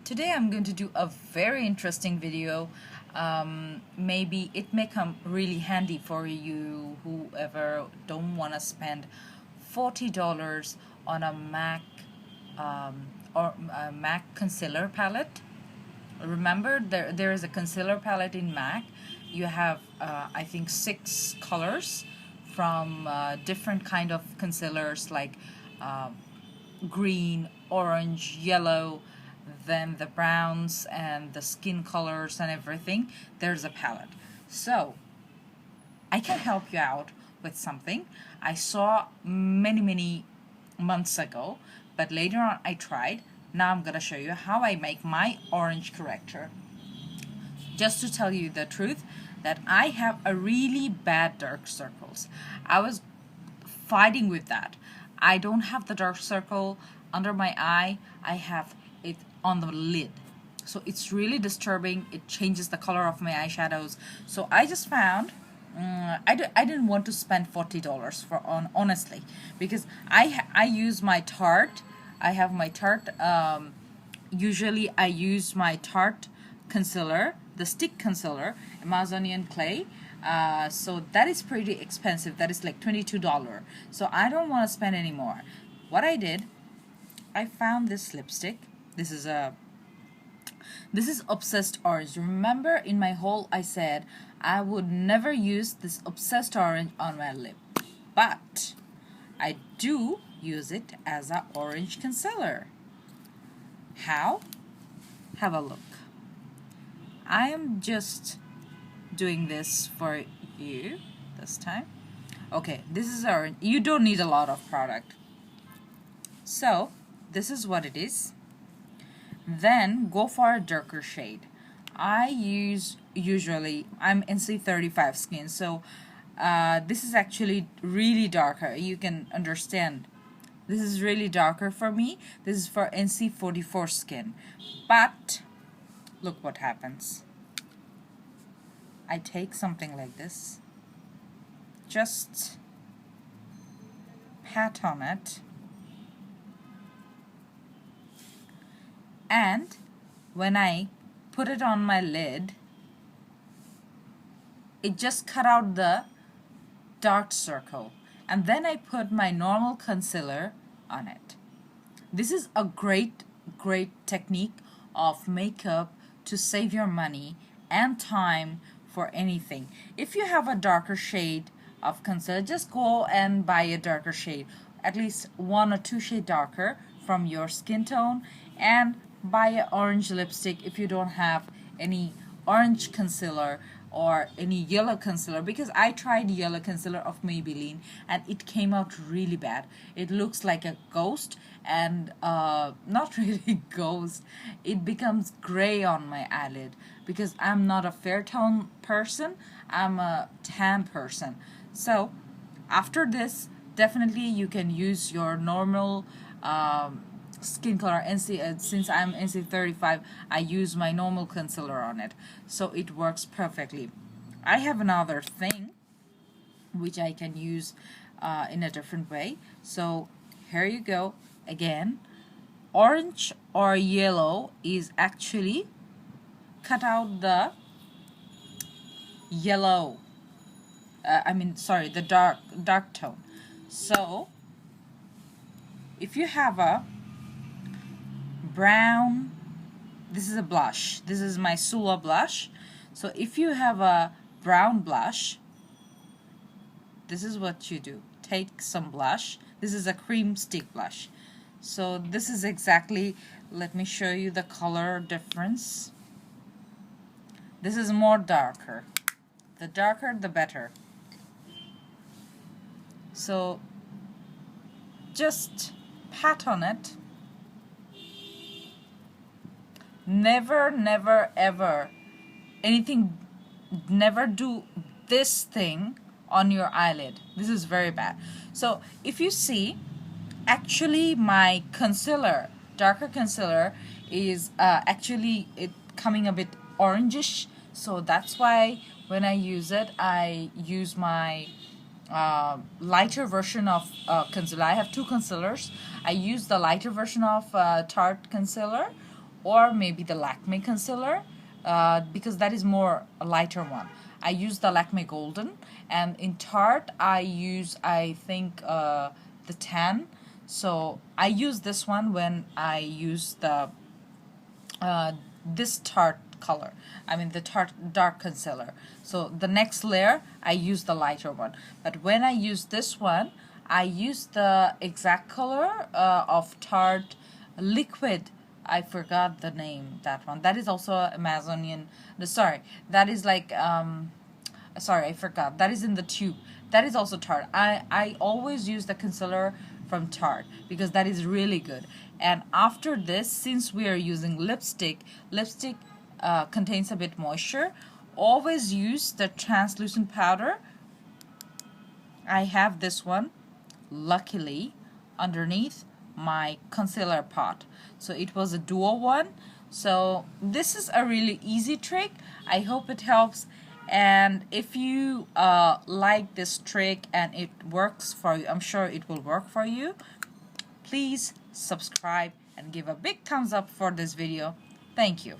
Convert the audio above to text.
Today I'm going to do a very interesting video. Maybe it may come really handy for you whoever don't want to spend $40 on a or a MAC concealer palette. Remember, there is a concealer palette in MAC. You have I think 6 colors from different kind of concealers like uh, green, orange, yellow, then the browns and the skin colors and everything. There's a palette. So I can help you out with something I saw many months ago, but later on I tried. Now I'm gonna show you how I make my orange corrector. Just to tell you the truth, that I have a really bad dark circles. I was fighting with that. I don't have the dark circle under my eye. I have it on the lid. So it's really disturbing. It changes the color of my eyeshadows. So I just found I didn't want to spend $40 honestly, because I use my Tarte. I have my Tarte. Usually I use my Tarte concealer, the stick concealer, Amazonian clay. So that is pretty expensive. That is like $22. So I don't want to spend any more. What I did, I found this lipstick. This is Obsessed Orange. Remember in my haul I said I would never use this Obsessed Orange on my lip, but I do use it as an orange concealer. How? Have a look. I am just doing this for you this time. Okay, this is orange. You don't need a lot of product. So this is what it is. Then go for a darker shade. I'm NC35 skin, so this is actually really darker. You can understand. This is really darker for me. This is for NC44 skin. But look what happens. I take something like this, just pat on it, and when I put it on my lid, it just cut out the dark circle, and then I put my normal concealer on it. This is a great technique of makeup to save your money and time for anything. If you have a darker shade of concealer, just go and buy a darker shade, at least 1 or 2 shades darker from your skin tone, and buy an orange lipstick if you don't have any orange concealer or any yellow concealer, because I tried yellow concealer of Maybelline and it came out really bad. It looks like a ghost, and not really ghost, it becomes gray on my eyelid, because I'm not a fair tone person, I'm a tan person. So after this, definitely you can use your normal skin color. Since I'm NC35, I use my normal concealer on it, so it works perfectly. I have another thing which I can use in a different way. So here you go. Again, orange or yellow is actually cut out the yellow. The dark tone. So if you have a brown, this is a blush. This is my Sula blush. So if you have a brown blush, this is what you do. Take some blush. This is a cream stick blush. So this is exactly, let me show you the color difference. This is more darker. The darker the better. So just pat on it. Never ever never do this thing on your eyelid. This is very bad. So if you see, actually my concealer, darker concealer, is actually it coming a bit orangish, so that's why when I use it, I use my lighter version of concealer. I have 2 concealers. I use the lighter version of Tarte concealer, or maybe the Lakme concealer, because that is more a lighter one. I use the Lakme Golden, and in Tarte I use, I think, the tan. So I use this one when I use the this Tarte color, I mean the Tarte dark concealer. So the next layer I use the lighter one, but when I use this one I use the exact color of Tarte liquid. I forgot the name, that one. That is also Amazonian. Sorry, that is like sorry, I forgot. That is in the tube. That is also Tarte. I always use the concealer from Tarte because that is really good. And after this, since we are using lipstick contains a bit moisture. Always use the translucent powder. I have this one, luckily, underneath my concealer pot. So it was a duo one. So this is a really easy trick. I hope it helps. And if you like this trick and it works for you, I'm sure it will work for you. Please subscribe and give a big thumbs up for this video. Thank you.